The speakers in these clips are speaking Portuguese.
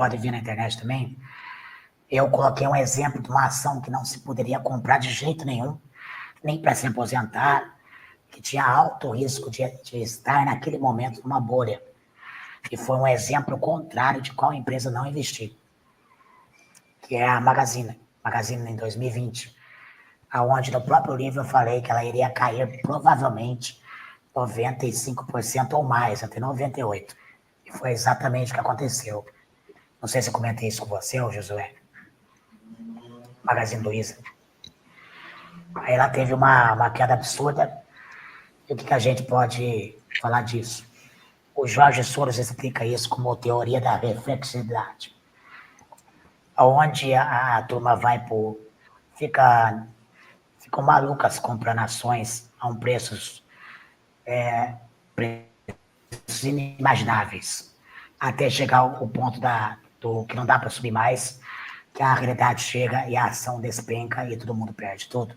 pode ver na internet também, eu coloquei um exemplo de uma ação que não se poderia comprar de jeito nenhum, nem para se aposentar, que tinha alto risco de estar naquele momento numa bolha. E foi um exemplo contrário de qual empresa não investir, que é a Magazine em 2020, aonde no próprio livro eu falei que ela iria cair provavelmente 95% ou mais, até 98%. E foi exatamente o que aconteceu. Não sei se eu comentei isso com você, ou Josué. Magazine Luiza. Aí ela teve uma queda absurda. E o que a gente pode falar disso? O Jorge Soros explica isso como teoria da reflexividade, onde a turma vai por... ficam malucas comprando ações a um preços inimagináveis, até chegar ao ponto do que não dá para subir mais, que a realidade chega e a ação despenca e todo mundo perde tudo.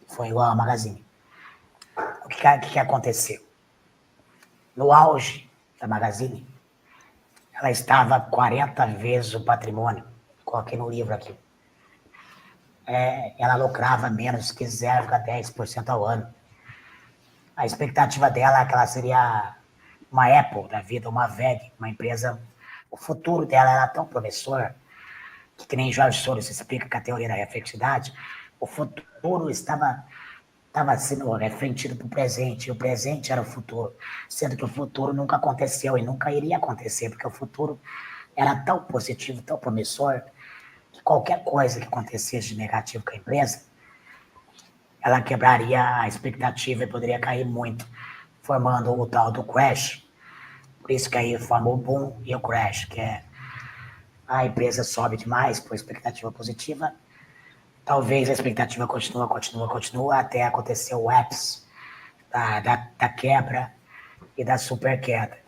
Foi igual a Magazine. O que aconteceu? No auge da Magazine, ela estava 40 vezes o patrimônio. Coloquei no livro aqui. Ela lucrava menos que 0,10% ao ano. A expectativa dela é que ela seria uma Apple da vida, uma VEG, uma empresa... O futuro dela era tão promissor que nem Jorge Soros explica com a teoria da reflexividade, o futuro estava sendo refletido para o presente, e o presente era o futuro, sendo que o futuro nunca aconteceu e nunca iria acontecer, porque o futuro era tão positivo, tão promissor, que qualquer coisa que acontecesse de negativo com a empresa, ela quebraria a expectativa e poderia cair muito, formando o tal do crash. Por isso que aí forma o boom e o crash, que é a empresa sobe demais por expectativa positiva, talvez a expectativa continua até acontecer o ápice da quebra e da super queda.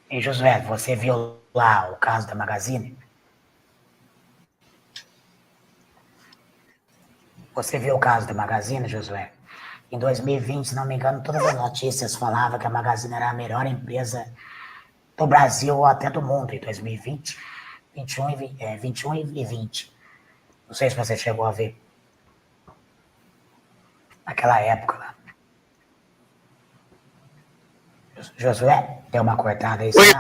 E Josué, você viu lá o caso da Magazine? Você viu o caso da Magazine, Josué? Em 2020, se não me engano, todas as notícias falavam que a Magazine era a melhor empresa do Brasil ou até do mundo em 2020, 21 e 20. Não sei se você chegou a ver. Naquela época lá. Josué, deu uma cortada aí, Oi,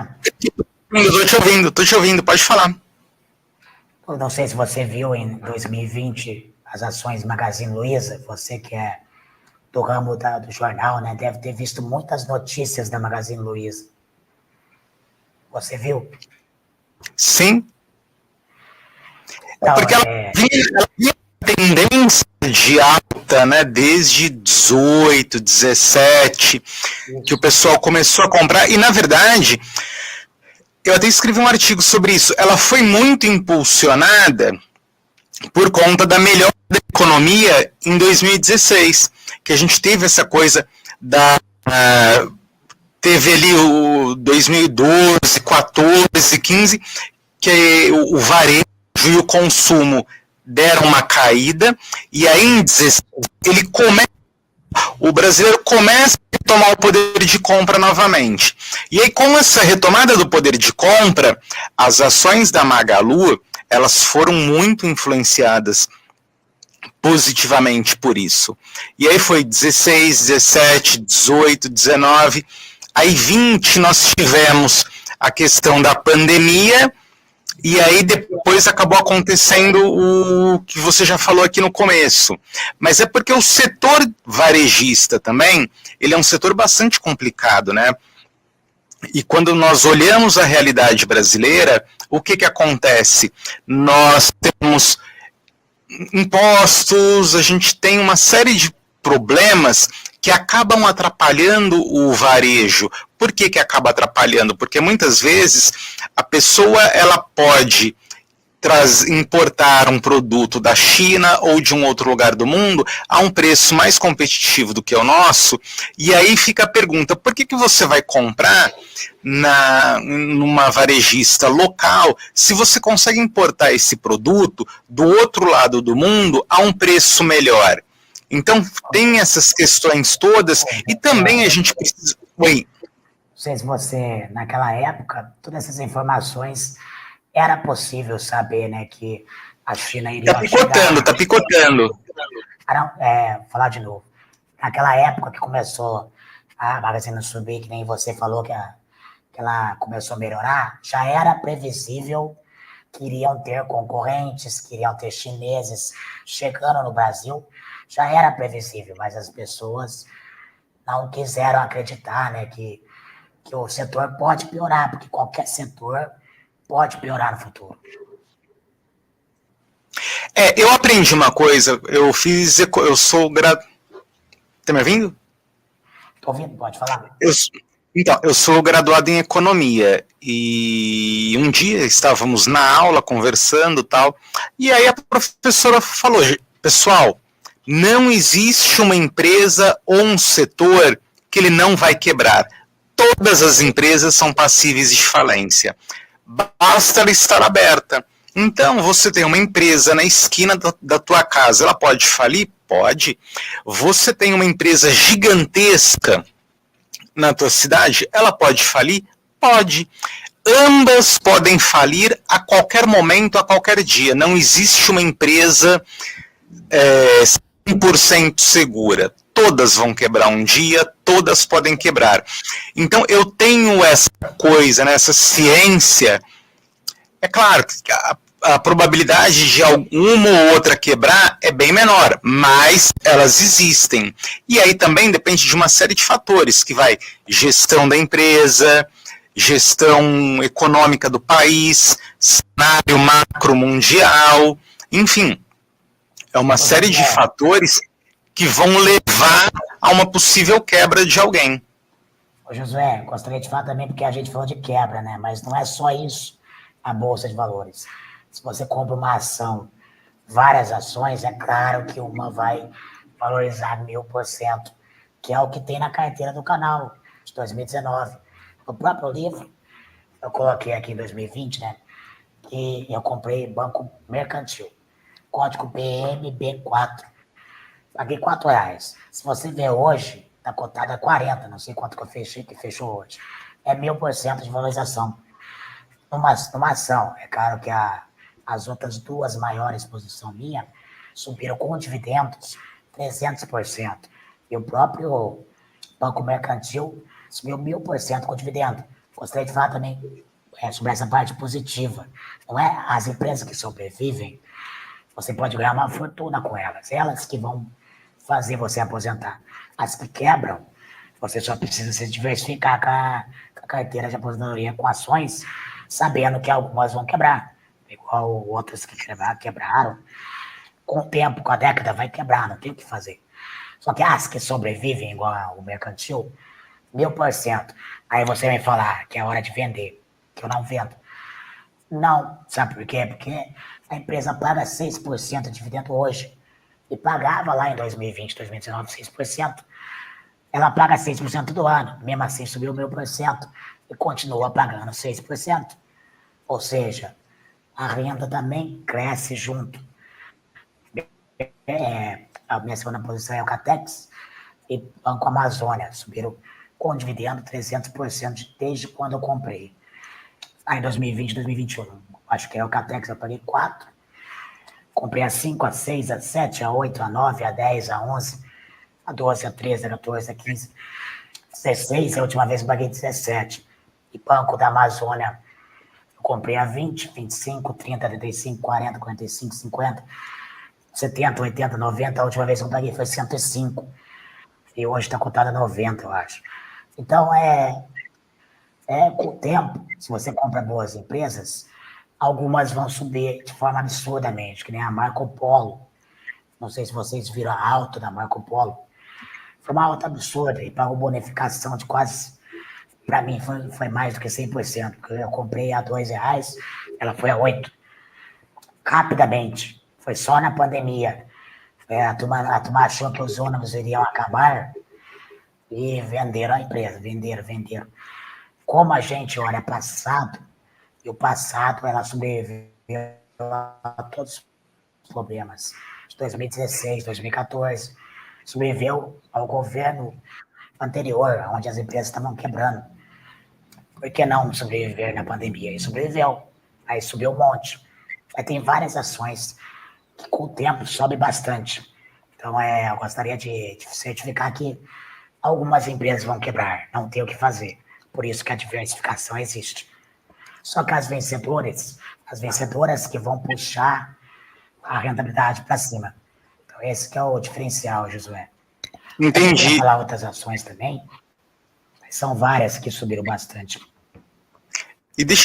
tô te ouvindo, pode falar. Eu não sei se você viu em 2020 as ações Magazine Luiza, você que é do ramo do jornal, né? Deve ter visto muitas notícias da Magazine Luiza. Você viu? Sim. Então, porque ela vinha tendência de alta, né, desde 18, 17, que o pessoal começou a comprar, e na verdade, eu até escrevi um artigo sobre isso, ela foi muito impulsionada por conta da melhora da economia em 2016, que a gente teve essa coisa teve ali o 2012, 14, 15, que o varejo e o consumo deram uma caída, e aí em 16 o brasileiro começa a tomar o poder de compra novamente. E aí com essa retomada do poder de compra, as ações da Magalu, elas foram muito influenciadas positivamente por isso. E aí foi 16, 17, 18, 19, aí 20 nós tivemos a questão da pandemia, e aí depois acabou acontecendo o que você já falou aqui no começo. Mas é porque o setor varejista também, ele é um setor bastante complicado, né? E quando nós olhamos a realidade brasileira, o que acontece? Nós temos impostos, a gente tem uma série de problemas que acabam atrapalhando o varejo. Por que acaba atrapalhando? Porque muitas vezes a pessoa ela pode importar um produto da China ou de um outro lugar do mundo a um preço mais competitivo do que o nosso, e aí fica a pergunta, por que você vai comprar numa varejista local se você consegue importar esse produto do outro lado do mundo a um preço melhor? Então tem essas questões todas, e também a gente precisa... Oi. sei se você, naquela época, todas essas informações era possível saber, né, que a China Tá iria picotando, chegar. tá picotando. Vou falar de novo. Naquela época que começou a Magazine subir, que nem você falou que ela começou a melhorar, já era previsível que iriam ter concorrentes, que iriam ter chineses chegando no Brasil. Já era previsível, mas as pessoas não quiseram acreditar, né, que o setor pode piorar, porque qualquer setor pode piorar no futuro. Eu aprendi uma coisa, eu sou Tá me ouvindo? Tô ouvindo, pode falar. Então, eu sou graduado em economia e um dia estávamos na aula conversando tal, e aí a professora falou, pessoal, não existe uma empresa ou um setor que ele não vai quebrar. Todas as empresas são passíveis de falência. Basta ela estar aberta. Então, você tem uma empresa na esquina da tua casa, ela pode falir? Pode. Você tem uma empresa gigantesca na tua cidade, ela pode falir? Pode. Ambas podem falir a qualquer momento, a qualquer dia. Não existe uma empresa 100% segura. Todas vão quebrar um dia, todas podem quebrar. Então eu tenho essa coisa, né, essa ciência. É claro que a probabilidade de uma ou outra quebrar é bem menor, mas elas existem. E aí também depende de uma série de fatores, que vai gestão da empresa, gestão econômica do país, cenário macro mundial, enfim, é uma série de fatores que vão levar a uma possível quebra de alguém. Ô Josué, gostaria de falar também, porque a gente falou de quebra, né? Mas não é só isso a Bolsa de Valores. Se você compra uma ação, várias ações, é claro que uma vai valorizar 1000%, que é o que tem na carteira do canal de 2019. No próprio livro, eu coloquei aqui em 2020, né? Que eu comprei Banco Mercantil, código BMB4. Paguei R$4. Se você ver hoje, está cotado a 40, não sei quanto que eu fechei, que fechou hoje. É 1000% de valorização. Numa ação, é claro que as outras duas maiores posições minha subiram com dividendos 300%. E o próprio Banco Mercantil subiu 1000% com dividendo. Gostaria de falar também sobre essa parte positiva. Não é as empresas que sobrevivem, você pode ganhar uma fortuna com elas. Elas que vão fazer você aposentar. As que quebram, você só precisa se diversificar com a carteira de aposentadoria com ações, sabendo que algumas vão quebrar, igual outras que quebraram. Com o tempo, com a década, vai quebrar, não tem o que fazer. Só que as que sobrevivem, igual o mercantil, 1000%. Aí você vai falar que é hora de vender, que eu não vendo. Não, sabe por quê? Porque a empresa paga 6% de dividendo hoje. E pagava lá em 2020, 2019, 6%. Ela paga 6% do ano. Mesmo assim, subiu 1000% e continua pagando 6%. Ou seja, a renda também cresce junto. A minha segunda posição é o Catex e Banco Amazônia. Subiram com dividendo 300% desde quando eu comprei. Aí em 2020, 2021. Acho que é o Catex, eu paguei 4. Comprei a 5, a 6, a 7, a 8, a 9, a 10, a 11, a 12, a 13, a 14, a 15, a 16. A última vez eu paguei 17. E Banco da Amazônia, eu comprei a 20, 25, 30, 35, 40, 45, 50, 70, 80, 90. A última vez que eu paguei foi 105. E hoje está cotada a 90, eu acho. Então, com o tempo, se você compra boas empresas, algumas vão subir de forma absurdamente, que nem a Marco Polo. Não sei se vocês viram a alta da Marco Polo. Foi uma alta absurda e pagou bonificação de quase, para mim, foi mais do que 100%, porque eu comprei a R$2, ela foi a 8. Rapidamente. Foi só na pandemia. A turma achou que os ônibus iriam acabar e venderam a empresa. Venderam. Como a gente olha passado, e o passado ela sobreviveu a todos os problemas. De 2016, 2014, sobreviveu ao governo anterior, onde as empresas estavam quebrando. Por que não sobreviver na pandemia? E sobreviveu. Aí subiu um monte. Aí tem várias ações que com o tempo sobe bastante. Então, eu gostaria de certificar que algumas empresas vão quebrar, não tem o que fazer. Por isso que a diversificação existe. Só que as vencedoras que vão puxar a rentabilidade para cima. Então, esse que é o diferencial, Josué. Entendi. Eu ia falar outras ações também, mas são várias que subiram bastante. E deixa